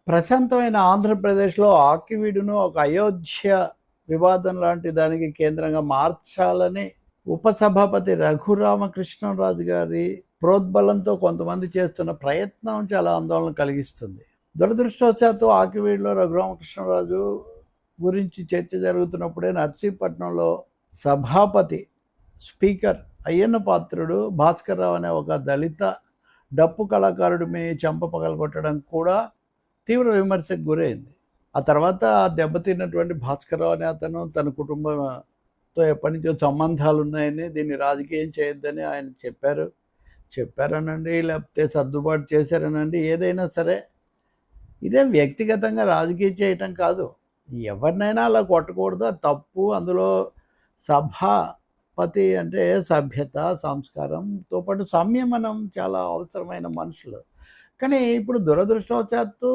ప్రశాంతమైన ఆంధ్రప్రదేశ్‌లో ఆకివీడును ఒక అయోధ్య వివాదం లాంటి దానికి కేంద్రంగా మార్చాలని ఉపసభాపతి రఘురామకృష్ణరాజు గారి ప్రోద్బలంతో కొంతమంది చేస్తున్న ప్రయత్నం చాలా ఆందోళన కలిగిస్తుంది. దురదృష్టవశాత్తు ఆకివీడులో రఘురామకృష్ణరాజు గురించి చర్చ జరుగుతున్నప్పుడే నర్సీపట్నంలో సభాపతి స్పీకర్ అయ్యన్న పాత్రుడు భాస్కర్రావు అనే ఒక దళిత డప్పు కళాకారుడి మీ చెంప పగలగొట్టడం కూడా తీవ్ర విమర్శకు గురైంది. ఆ తర్వాత దెబ్బతిన్నటువంటి భాస్కర్రావు అనే అతను తన కుటుంబంతో ఎప్పటి నుంచో సంబంధాలు ఉన్నాయని దీన్ని రాజకీయం చేయొద్దని ఆయన చెప్పారనండి, లేకపోతే సర్దుబాటు చేశారనండి, ఏదైనా సరే ఇదేం వ్యక్తిగతంగా రాజకీయం చేయటం కాదు. ఎవరినైనా అలా కొట్టకూడదు, అది తప్పు. అందులో సభాపతి అంటే సభ్యత, సంస్కారంతో పాటు సంయమనం చాలా అవసరమైన మనుషులు. కానీ ఇప్పుడు దురదృష్టవశాత్తు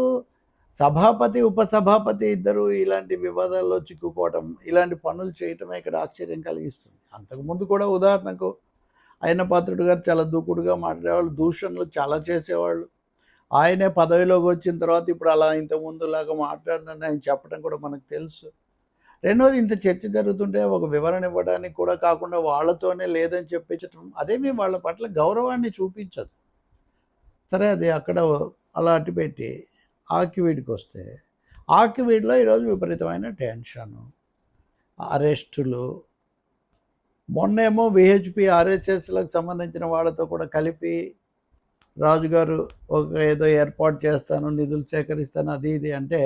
సభాపతి ఉపసభాపతి ఇద్దరు ఇలాంటి వివాదాల్లో చిక్కుకోవటం, ఇలాంటి పనులు చేయటమే ఇక్కడ ఆశ్చర్యం కలిగిస్తుంది. అంతకుముందు కూడా ఉదాహరణకు అయ్యన్న పాత్రుడు గారు చాలా దూకుడుగా మాట్లాడేవాళ్ళు, దూషణలు చాలా చేసేవాళ్ళు. ఆయనే పదవిలోకి వచ్చిన తర్వాత ఇప్పుడు అలా ఇంతకుముందులాగా మాట్లాడినని ఆయన చెప్పడం కూడా మనకు తెలుసు. రెండోది, ఇంత చర్చ జరుగుతుంటే ఒక వివరణ ఇవ్వడానికి కూడా కాకుండా వాళ్ళతోనే లేదని చెప్పించటం అదేమీ వాళ్ళ పట్ల గౌరవాన్ని చూపించదు. సరే, అది అక్కడ అలా అట్టిపెట్టి ఆకివీడికి వస్తే, ఆకివీడిలో ఈరోజు విపరీతమైన టెన్షను, అరెస్టులు. మొన్నేమో విహెచ్పి ఆర్ఎస్ఎస్లకు సంబంధించిన వాళ్ళతో కూడా కలిపి రాజుగారు ఒక ఏదో ఏర్పాటు చేస్తాను, నిధులు సేకరిస్తాను, అది ఇది అంటే,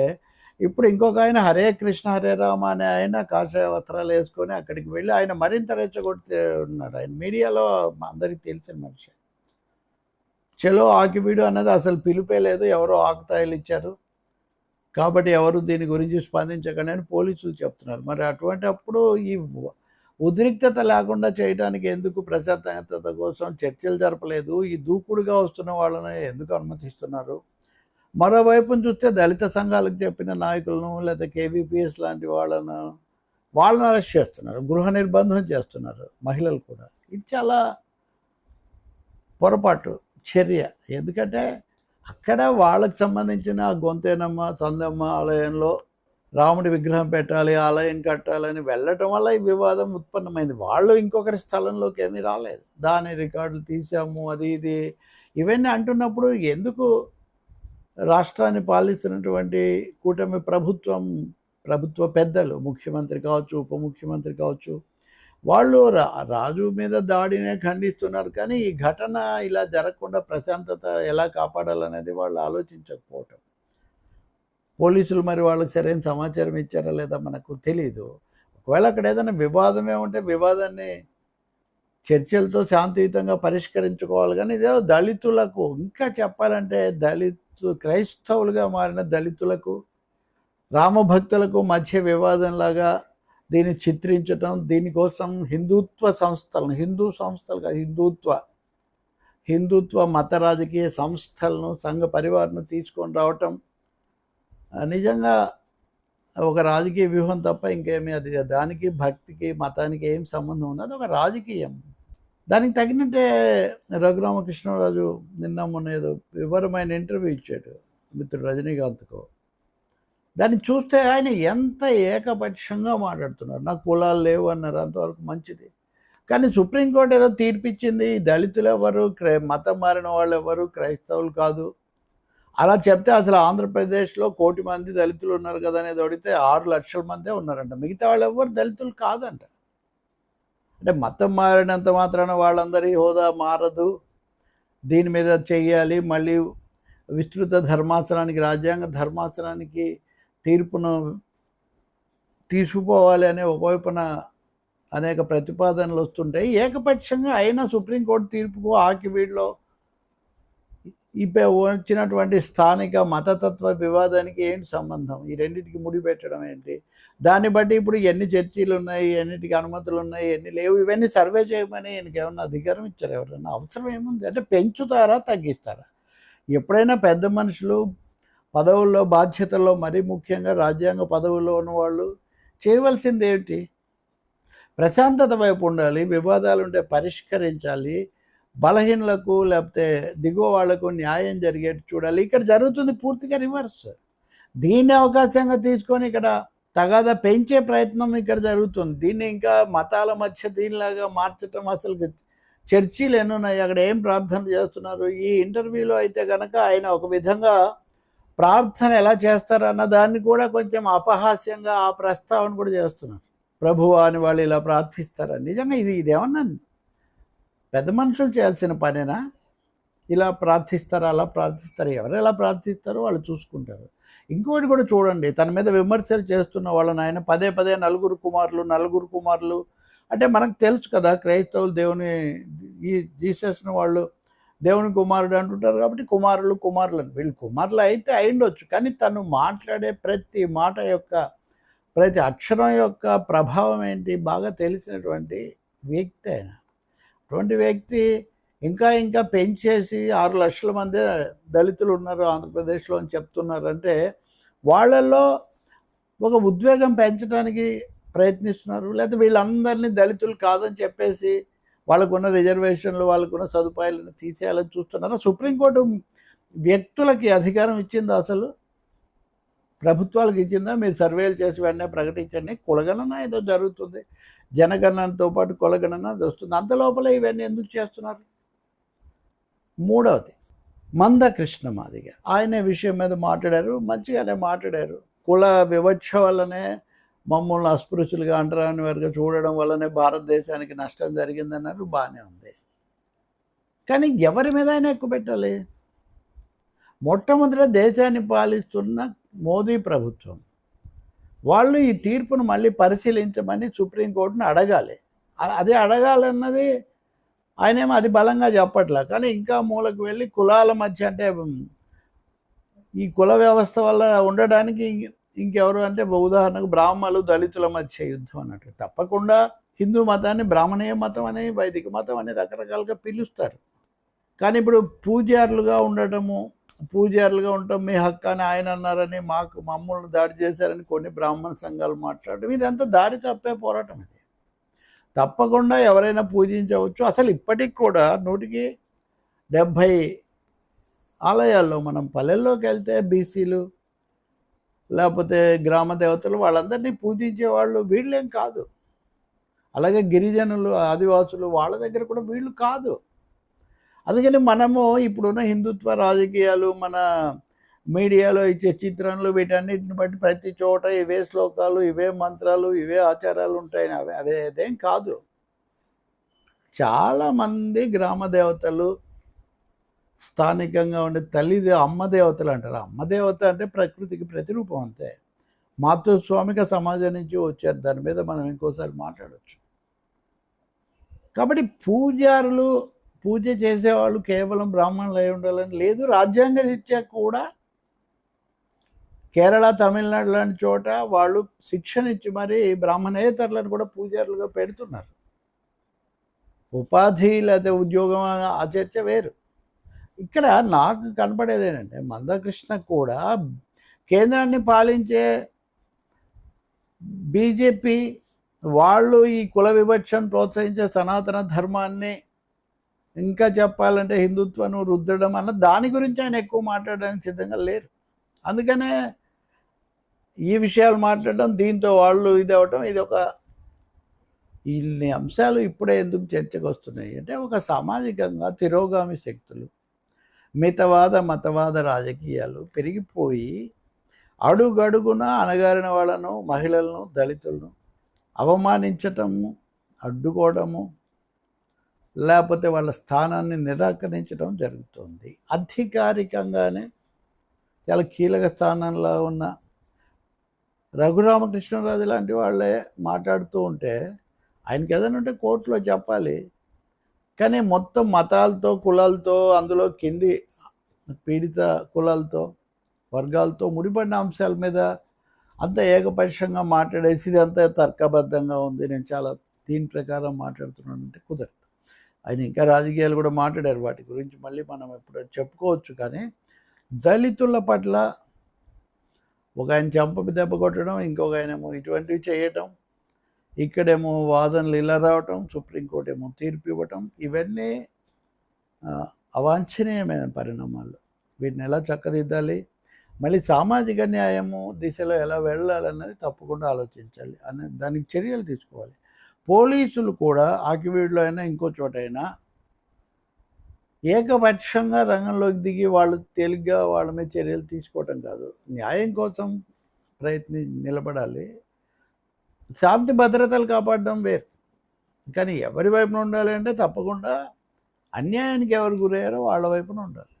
ఇప్పుడు ఇంకొక ఆయన హరే కృష్ణ హరే రామ అనే ఆయన కాషాయ వస్త్రాలు వేసుకొని అక్కడికి వెళ్ళి ఆయన మరింత రెచ్చగొడుతూ ఉన్నాడు. ఆయన మీడియాలో అందరికీ తెలిసిన మనిషి. చలో ఆకివీడు అన్నది అసలు పిలుపే లేదు, ఎవరో ఆకుతాయిలు ఇచ్చారు కాబట్టి ఎవరు దీని గురించి స్పందించకండి అని పోలీసులు చెప్తున్నారు. మరి అటువంటి అప్పుడు ఈ ఉద్రిక్తత లేకుండా చేయడానికి ఎందుకు, ప్రశాంతత కోసం చర్చలు జరపలేదు? ఈ దూకుడుగా వస్తున్న వాళ్ళని ఎందుకు అనుమతిస్తున్నారు? మరోవైపును చూస్తే దళిత సంఘాలకు చెప్పిన నాయకులను లేదా కేవీపీఎస్ లాంటి వాళ్ళను అరెస్ట్ చేస్తున్నారు, గృహ నిర్బంధం చేస్తున్నారు, మహిళలు కూడా. ఇది చాలా పొరపాటు చర్య. ఎందుకంటే అక్కడ వాళ్ళకి సంబంధించిన గొంతేనమ్మ సందమ్మ ఆలయంలో రాముడి విగ్రహం పెట్టాలి, ఆలయం కట్టాలని వెళ్ళటం వల్ల ఈ వివాదం ఉత్పన్నమైంది. వాళ్ళు ఇంకొకరి స్థలంలోకి ఏమీ రాలేదు. దాని రికార్డులు తీసాము, అది ఇది ఇవన్నీ అంటున్నప్పుడు ఎందుకు రాష్ట్రాన్ని పాలిస్తున్నటువంటి కూటమి ప్రభుత్వ పెద్దలు, ముఖ్యమంత్రి కావచ్చు, ఉప ముఖ్యమంత్రి కావచ్చు, వాళ్ళు రాజు మీద దాడినే ఖండిస్తున్నారు. కానీ ఈ ఘటన ఇలా జరగకుండా ప్రశాంతత ఎలా కాపాడాలనేది వాళ్ళు ఆలోచించకపోవటం. పోలీసులు మరి వాళ్ళకి సరైన సమాచారం ఇచ్చారా లేదా మనకు తెలీదు. ఒకవేళ అక్కడ ఏదైనా వివాదమే ఉంటే వివాదాన్ని చర్చలతో శాంతియుతంగా పరిష్కరించుకోవాలి. కానీ ఇదే దళితులకు, ఇంకా చెప్పాలంటే క్రైస్తవులుగా మారిన దళితులకు, రామభక్తులకు మధ్య వివాదంలాగా దీన్ని చిత్రించటం, దీనికోసం హిందుత్వ మత రాజకీయ సంస్థలను, సంఘ పరివార్ను తీసుకొని రావటం నిజంగా ఒక రాజకీయ వ్యూహం తప్ప ఇంకేమీ, అది దానికి భక్తికి మతానికి ఏం సంబంధం ఉంది? అది ఒక రాజకీయం. దానికి తగినట్టే రఘురామకృష్ణరాజు మొన్న ఏదో వివరమైన ఇంటర్వ్యూ ఇచ్చాడు మిత్రుడు రజనీకాంత్కు. దాన్ని చూస్తే ఆయన ఎంత ఏకపక్షంగా మాట్లాడుతున్నారు. నాకు కులాలు లేవు అన్నారు, అంతవరకు మంచిది. కానీ సుప్రీంకోర్టు ఏదో తీర్పిచ్చింది, దళితులు ఎవరు, మతం మారిన వాళ్ళు ఎవరు క్రైస్తవులు కాదు అలా చెప్తే, అసలు ఆంధ్రప్రదేశ్లో 1 కోటి మంది దళితులు ఉన్నారు కదా అనేది అడిగితే 6 లక్షల మందే ఉన్నారంట. మిగతా వాళ్ళు ఎవరు దళితులు కాదంట. అంటే మతం మారినంత మాత్రాన వాళ్ళందరి హోదా మారదు, దీని మీద చెయ్యాలి, మళ్ళీ విస్తృత ధర్మాసనానికి, రాజ్యాంగ ధర్మాసనానికి తీర్పును తీసుకుపోవాలి అనే ఒకవైపున అనేక ప్రతిపాదనలు వస్తుంటాయి. ఏకపక్షంగా అయినా సుప్రీంకోర్టు తీర్పుకు ఆకివీడులో వచ్చినటువంటి స్థానిక మతతత్వ వివాదానికి ఏంటి సంబంధం? ఈ రెండింటికి ముడిపెట్టడం ఏంటి? దాన్ని బట్టి ఇప్పుడు ఎన్ని చర్చలు ఉన్నాయి, ఎన్నిటికి అనుమతులు ఉన్నాయి, ఎన్ని లేవు, ఇవన్నీ సర్వే చేయమని ఈయనకి ఏమన్నా అధికారం ఇచ్చారు? ఎవరైనా అవసరం ఏముంది? అంటే పెంచుతారా, తగ్గిస్తారా? ఎప్పుడైనా పెద్ద మనుషులు పదవుల్లో, బాధ్యతల్లో, మరీ ముఖ్యంగా రాజ్యాంగ పదవుల్లో ఉన్నవాళ్ళు చేయవలసింది ఏంటి? ప్రశాంతత వైపు ఉండాలి, వివాదాలుంటే పరిష్కరించాలి, బలహీనులకు లేకపోతే దిగువ వాళ్లకు న్యాయం జరిగేట్టు చూడాలి. ఇక్కడ జరుగుతుంది పూర్తిగా రివర్స్. దీన్ని అవకాశంగా తీసుకొని ఇక్కడ తగాదా పెంచే ప్రయత్నం ఇక్కడ జరుగుతుంది. దీన్ని ఇంకా మతాల మధ్య దీనిలాగా మార్చటం, అసలు చర్చిలు ఎన్నున్నాయి, అక్కడ ఏం ప్రార్థన చేస్తున్నారు. ఈ ఇంటర్వ్యూలో అయితే కనుక ఆయన ఒక విధంగా ప్రార్థన ఎలా చేస్తారన్న దాన్ని కూడా కొంచెం అపహాస్యంగా ఆ ప్రస్తావన కూడా చేస్తున్నారు. ప్రభువా అని వాళ్ళు ఇలా ప్రార్థిస్తారా? నిజంగా ఇదేమన్నా పెద్ద మనుషులు చేయాల్సిన పనేనా? ఇలా ప్రార్థిస్తారా, అలా ప్రార్థిస్తారా? ఎవరు ఎలా ప్రార్థిస్తారో వాళ్ళు చూసుకుంటారు. ఇంకోటి కూడా చూడండి, తన మీద విమర్శలు చేస్తున్న వాళ్ళని ఆయన పదే పదే నలుగురు కుమారులు అంటే మనకు తెలుసు కదా, క్రైస్తవులు దేవుని ఈ జీసస్ను వాళ్ళు దేవుని కుమారుడు అంటుంటారు కాబట్టి కుమారులని వీళ్ళు కుమారులు అయితే అయిండొచ్చు. కానీ తను మాట్లాడే ప్రతి మాట యొక్క ప్రతి అక్షరం యొక్క ప్రభావం ఏంటి బాగా తెలిసినటువంటి వ్యక్తి ఆయన. అటువంటి వ్యక్తి ఇంకా పెంచేసి 6 లక్షల మంది దళితులు ఉన్నారు ఆంధ్రప్రదేశ్లో అని చెప్తున్నారంటే వాళ్ళల్లో ఒక ఉద్వేగం పెంచడానికి ప్రయత్నిస్తున్నారు. లేకపోతే వీళ్ళందరినీ దళితులు కాదని చెప్పేసి వాళ్ళకున్న రిజర్వేషన్లు, వాళ్ళకున్న సదుపాయాలను తీసేయాలని చూస్తున్నారు. సుప్రీంకోర్టు వ్యక్తులకి అధికారం ఇచ్చిందా? అసలు ప్రభుత్వాలకు ఇచ్చిందా? మీరు సర్వేలు చేసి వెంటనే ప్రకటించండి. కులగణన ఏదో జరుగుతుంది, జనగణనతో పాటు కులగణన అది వస్తుంది. అంత లోపల ఇవన్నీ ఎందుకు చేస్తున్నారు? మూడవది మందకృష్ణ మాదిగ, ఆయన విషయం మీద మాట్లాడారు, మంచిగానే మాట్లాడారు. కుల వివక్ష వల్లనే మమ్మల్ని అస్పృశ్యులుగా అంటరాని వారిగా చూడడం వల్లనే భారతదేశానికి నష్టం జరిగిందన్నారు. బాగానే ఉంది. కానీ ఎవరి మీద అయినా ఎక్కువ పెట్టాలి? మొట్టమొదట దేశాన్ని పాలిస్తున్న మోదీ ప్రభుత్వం వాళ్ళు ఈ తీర్పును మళ్ళీ పరిశీలించమని సుప్రీంకోర్టును అడగాలి. అదే అడగాలన్నది ఆయనేమో అది బలంగా చెప్పట్లే. కానీ ఇంకా మూలకు వెళ్ళి కులాల మధ్య, అంటే ఈ కుల వ్యవస్థ వల్ల ఉండడానికి ఇంకెవరు అంటే ఉదాహరణకు బ్రాహ్మణులు దళితుల మధ్య యుద్ధం అన్నట్టు. తప్పకుండా హిందూ మతాన్ని బ్రాహ్మణీయ మతం అని, వైదిక మతం అని రకరకాలుగా పిలుస్తారు. కానీ ఇప్పుడు పూజారులుగా ఉండటం మీ హక్కు అని ఆయన అన్నారని మమ్మల్ని దాడి చేశారని కొన్ని బ్రాహ్మణ సంఘాలు మాట్లాడటం, ఇదంతా దారి తప్పే పోరాటం. ఇది తప్పకుండా ఎవరైనా పూజించవచ్చు. అసలు ఇప్పటికి కూడా 170 ఆలయాల్లో మనం పల్లెల్లోకి వెళ్తే బీసీలు లేకపోతే గ్రామ దేవతలు వాళ్ళందరినీ పూజించేవాళ్ళు వీళ్ళేం కాదు. అలాగే గిరిజనులు, ఆదివాసులు వాళ్ళ దగ్గర కూడా వీళ్ళు కాదు. అందుకని మనము ఇప్పుడున్న హిందుత్వ రాజకీయాలు, మన మీడియాలో ఇచ్చే చిత్రాలు, వీటన్నిటిని బట్టి ప్రతి చోట ఇవే శ్లోకాలు, ఇవే మంత్రాలు, ఇవే ఆచారాలు ఉంటాయని అదేం కాదు. చాలామంది గ్రామ దేవతలు, స్థానికంగా ఉండే అమ్మ దేవతలు అంటారు. అమ్మ దేవత అంటే ప్రకృతికి ప్రతిరూపం అంతే. మాతృస్వామిక సమాజం నుంచి వచ్చారు. దాని మీద మనం ఇంకోసారి మాట్లాడవచ్చు. కాబట్టి పూజ చేసేవాళ్ళు కేవలం బ్రాహ్మణులు అయి ఉండాలని లేదు. రాజ్యాంగ రీత్యా కూడా కేరళ, తమిళనాడు లాంటి చోట వాళ్ళు శిక్షణ ఇచ్చి మరి బ్రాహ్మణేతరులను కూడా పూజారులుగా పెడుతున్నారు. ఉపాధి లేదా ఉద్యోగం ఆ చర్చ వేరు. ఇక్కడ నాకు కనపడేది ఏంటంటే మందకృష్ణ కూడా కేంద్రాన్ని పాలించే బీజేపీ వాళ్ళు ఈ కుల వివక్షను ప్రోత్సహించే సనాతన ధర్మాన్ని, ఇంకా చెప్పాలంటే హిందుత్వాన్ని రుద్దడం అన్న దాని గురించి ఆయన ఎక్కువ మాట్లాడడానికి సిద్ధంగా లేరు. అందుకనే ఈ విషయాలు మాట్లాడడం, దీంతో వాళ్ళు ఇది అవటం, ఇది ఒక ఇన్ని అంశాలు ఇప్పుడే ఎందుకు చర్చకు వస్తున్నాయి అంటే ఒక సామాజికంగా తిరోగామి శక్తులు, మితవాద మతవాద రాజకీయాలు పెరిగిపోయి అడుగడుగున అణగారిన వాళ్ళను, మహిళలను, దళితులను అవమానించటము, అడ్డుకోవడము, లేకపోతే వాళ్ళ స్థానాన్ని నిరాకరించడం జరుగుతుంది. అధికారికంగానే చాలా కీలక స్థానంలో ఉన్న రఘురామకృష్ణరాజు లాంటి వాళ్ళే మాట్లాడుతూ ఉంటే ఆయనకి ఏదైనా ఉంటే కోర్టులో చెప్పాలి. కానీ మొత్తం మతాలతో, కులాలతో, అందులో కింది పీడిత కులాలతో, వర్గాలతో ముడిపడిన అంశాల మీద అంత ఏకపక్షంగా మాట్లాడేసి ఇదంతా తర్కబద్ధంగా ఉంది, నేను చాలా దీని ప్రకారం మాట్లాడుతున్నానంటే కుదరదు. ఆయన ఇంకా రాజకీయాలు కూడా మాట్లాడారు, వాటి గురించి మళ్ళీ మనం ఎప్పుడు చెప్పుకోవచ్చు. కానీ దళితుల పట్ల ఒక ఆయన చెంప దెబ్బ కొట్టడం, ఇంకొక ఆయనేమో ఇటువంటివి చేయటం, ఇక్కడేమో వాదనలు ఇలా రావటం, సుప్రీంకోర్టు ఏమో తీర్పు ఇవ్వటం, ఇవన్నీ అవాంఛనీయమైన పరిణామాలు. వీటిని ఎలా చక్కదిద్దాలి, మళ్ళీ సామాజిక న్యాయము దిశలో ఎలా వెళ్ళాలన్నది తప్పకుండా ఆలోచించాలి. దానికి చర్యలు తీసుకోవాలి. పోలీసులు కూడా ఆకివీడులో అయినా ఇంకో చోటైనా ఏకపక్షంగా రంగంలోకి దిగి వాళ్ళు తేలిగ్గా వాళ్ళ మీద చర్యలు తీసుకోవటం కాదు. న్యాయం కోసం నిలబడాలి. శాంతి భద్రతలు కాపాడడం వేరు. కానీ ఎవరి వైపున ఉండాలి అంటే తప్పకుండా అన్యాయానికి ఎవరు గురయ్యారో వాళ్ళ వైపున ఉండాలి.